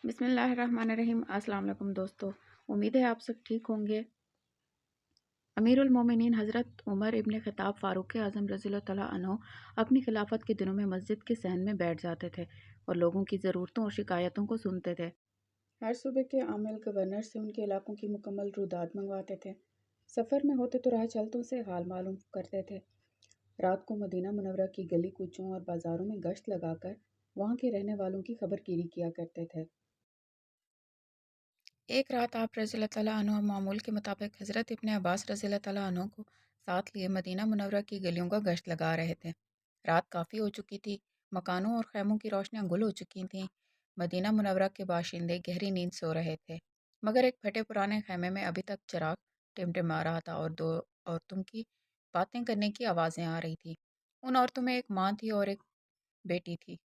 बिस्मिल्लाहिर्रहमानिर्रहीम। अस्सलाम वालेकुम दोस्तों, उम्मीद है आप सब ठीक होंगे। अमीरुल मोमिनीन हज़रत उमर इब्न ख़त्ताब फ़ारूक आज़म रज़ियल्लाहु तआला अन्हु अपनी खिलाफत के दिनों में मस्जिद के सहन में बैठ जाते थे और लोगों की ज़रूरतों और शिकायतों को सुनते थे। हर सूबे के आमिल गवर्नर से उनके इलाकों की मुकम्मल रुदात मंगवाते थे। सफ़र में होते तो राह चलतों से हाल मालूम करते थे। रात को मदीना मुनव्वरा की गली कूचों और बाज़ारों में गश्त लगाकर वहाँ के रहने वालों की खबरगिरी किया करते थे। एक रात आप रज़ियल्लाहु तआला अन्हु मामूल के मुताबिक हज़रत इब्न अब्बास रज़ियल्लाहु तआला अन्हु को साथ लिए मदीना मुनव्वरा की गलियों का गश्त लगा रहे थे। रात काफ़ी हो चुकी थी, मकानों और खैमों की रोशनियां गुल हो चुकी थीं। मदीना मुनव्वरा के बाशिंदे गहरी नींद सो रहे थे, मगर एक फटे पुराने खैमे में अभी तक चिराग टिमटिमा रहा था और दो औरतों की बातें करने की आवाज़ें आ रही थी। उन औरतों में एक माँ थी और एक बेटी थी।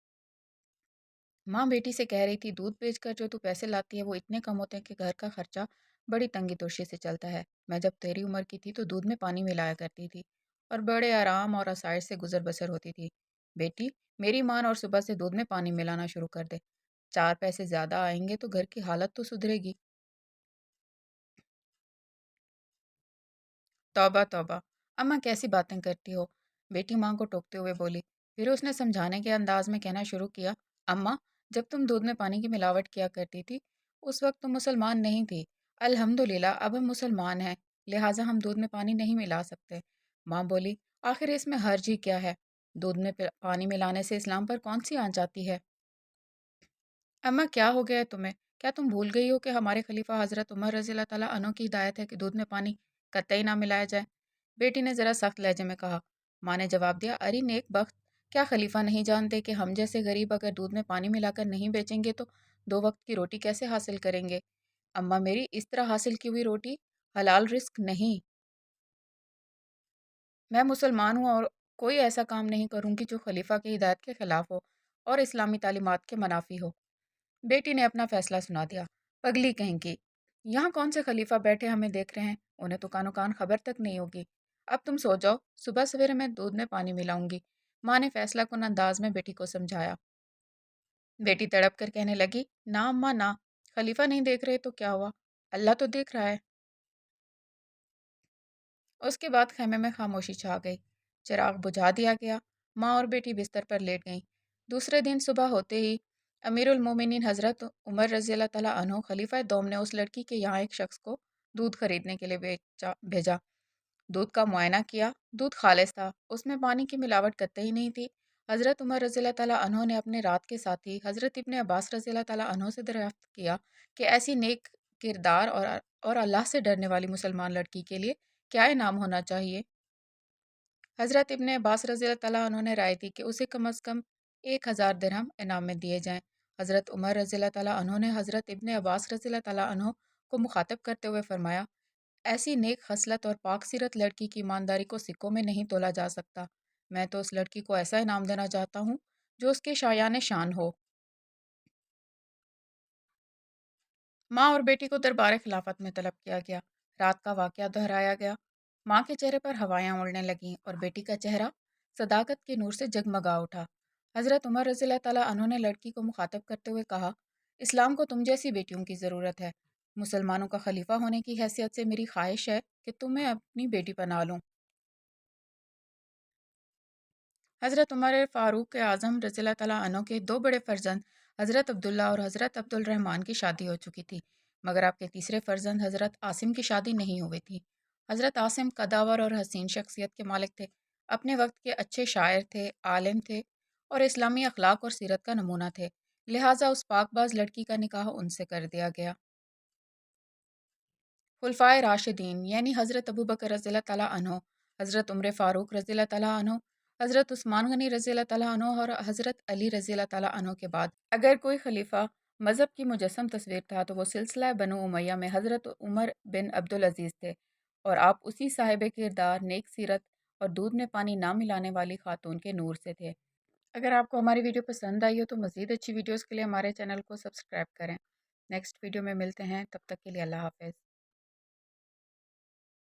माँ बेटी से कह रही थी, दूध बेचकर जो तू पैसे लाती है वो इतने कम होते हैं कि घर का खर्चा बड़ी तंगी तोशी से चलता है। मैं जब तेरी उम्र की थी तो दूध में पानी मिलाया करती थी और बड़े आराम और आसाइश से गुजर बसर होती थी। बेटी, मेरी मान और सुबह से दूध में पानी मिलाना शुरू कर दे। 4 पैसे ज़्यादा आएंगे तो घर की हालत तो सुधरेगी। तौबा तौबा, अम्मा कैसी बातें करती हो, बेटी माँ को टोकते हुए बोली। फिर उसने समझाने के अंदाज में कहना शुरू किया, अम्मा, जब तुम दूध में पानी की मिलावट किया करती थी उस वक्त तुम मुसलमान नहीं थी। अल्हम्दुलिल्लाह अब हम मुसलमान हैं, लिहाजा हम दूध में पानी नहीं मिला सकते। माँ बोली, आखिर इसमें हर्ज ही क्या है? दूध में पानी मिलाने से इस्लाम पर कौन सी आँच आती है? अम्मा, क्या हो गया है तुम्हें? क्या तुम भूल गई हो कि हमारे खलीफा हज़रत उमर रज़ियल्लाहु तआला अन्हु की हिदायत है कि दूध में पानी कतई ना मिलाया जाए? बेटी ने ज़रा सख्त लहजे में कहा। माँ ने जवाब दिया, अरे नेक बख्त, क्या खलीफा नहीं जानते कि हम जैसे गरीब अगर दूध में पानी मिलाकर नहीं बेचेंगे तो 2 वक्त की रोटी कैसे हासिल करेंगे? अम्मा मेरी, इस तरह हासिल की हुई रोटी हलाल रिस्क नहीं। मैं मुसलमान हूँ और कोई ऐसा काम नहीं करूँगी जो खलीफा की हिदायत के खिलाफ हो और इस्लामी तालीमात के मनाफी हो। बेटी ने अपना फैसला सुना दिया। पगली कहेंगी, यहाँ कौन से खलीफा बैठे हमें देख रहे हैं, उन्हें तो कानो कान खबर तक नहीं होगी। अब तुम सो जाओ, सुबह सवेरे मैं दूध में पानी मिलाऊंगी। माँ ने फैसला कुन अंदाज में बेटी को समझाया। बेटी तड़प कर कहने लगी, ना अम्मा ना, खलीफा नहीं देख रहे तो क्या हुआ, अल्लाह तो देख रहा है। उसके बाद खेमे में खामोशी छा गई। चिराग बुझा दिया गया। माँ और बेटी बिस्तर पर लेट गईं। दूसरे दिन सुबह होते ही अमीरुल मोमिनीन हज़रत उमर रज़ियल्लाहु तआला अन्हु खलीफा दोम ने उस लड़की के यहाँ एक शख्स को दूध खरीदने के लिए भेजा। दूध का मुआयना किया। दूध खालिस था, उसमें पानी की मिलावट कतई नहीं थी। हज़रत उमर रज़ियल्लाहु तआला अन्हु ने अपने रात के साथी हज़रत इब्न अब्बास रज़ियल्लाहु तआला अन्हु से दरियाफ्त किया कि ऐसी नेक किरदार और अल्लाह से डरने वाली मुसलमान लड़की के लिए क्या इनाम होना चाहिए? हज़रत इब्न अब्बास रज़ियल्लाहु तआला अन्हु ने राय दी कि उसे कम अज़ कम 1000 दिरहम इनाम में दिए जाएं। हज़रत उमर रज़ियल्लाहु तआला अन्हु ने हज़रत इब्न अब्बास रज़ियल्लाहु तआला अन्हु को मुखातब करते हुए फरमाया, ऐसी नेक खसलत और पाक सीरत लड़की की ईमानदारी को सिक्कों में नहीं तोला जा सकता। मैं तो उस लड़की को ऐसा इनाम देना चाहता हूँ जो उसके शायान शान हो। माँ और बेटी को दरबार खिलाफत में तलब किया गया। रात का वाक़या दोहराया गया। माँ के चेहरे पर हवाएं उड़ने लगीं और बेटी का चेहरा सदाकत के नूर से जगमगा उठा। हज़रत उमर रज़ियल्लाहु तआला अन्हु ने लड़की को मुखातब करते हुए कहा, इस्लाम को तुम जैसी बेटियों की ज़रूरत है। मुसलमानों का खलीफा होने की हैसियत से मेरी ख्वाहिश है कि तुम्हें अपनी बेटी बना लूँ। हज़रत उमर फ़ारूक आज़म रज़ियल्लाहु तआला अन्हु के 2 बड़े फ़र्जंद हज़रत अब्दुल्ला और हज़रत अब्दुल रहमान की शादी हो चुकी थी, मगर आपके तीसरे फ़र्जंद हज़रत आसिम की शादी नहीं हुई थी। हज़रत आसिम कदावर और हसीन शख्सियत के मालिक थे, अपने वक्त के अच्छे शायर थे, आलिम थे और इस्लामी अखलाक और सीरत का नमूना थे। लिहाजा उस पाकबाज लड़की का निकाह उनसे कर दिया गया। खुलफाए राशिदीन यानी हज़रत अबू बकर रज़ियल्लाहु तआला अन्हु, हज़रत उमर फ़ारूक रज़ियल्लाहु तआला अन्हु, हज़रत उस्मान गनी रज़ियल्लाहु तआला अन्हु और हज़रत अली रज़ियल्लाहु तआला अन्हु के बाद अगर कोई खलीफा मज़हब की मुजस्सम तस्वीर था तो वो सिलसिला बनु उमैया में हज़रत उमर बिन अब्दुल अज़ीज़ थे और आप उसी साहिब किरदार, नेक सीरत और दूध में पानी ना मिलाने वाली खातून के नूर से थे। अगर आपको हमारी वीडियो पसंद आई हो तो मज़ीद अच्छी वीडियोज़ के लिए हमारे चैनल को सब्सक्राइब करें। नेक्स्ट वीडियो में मिलते हैं, तब तक के लिए अल्लाह हाफ़िज़।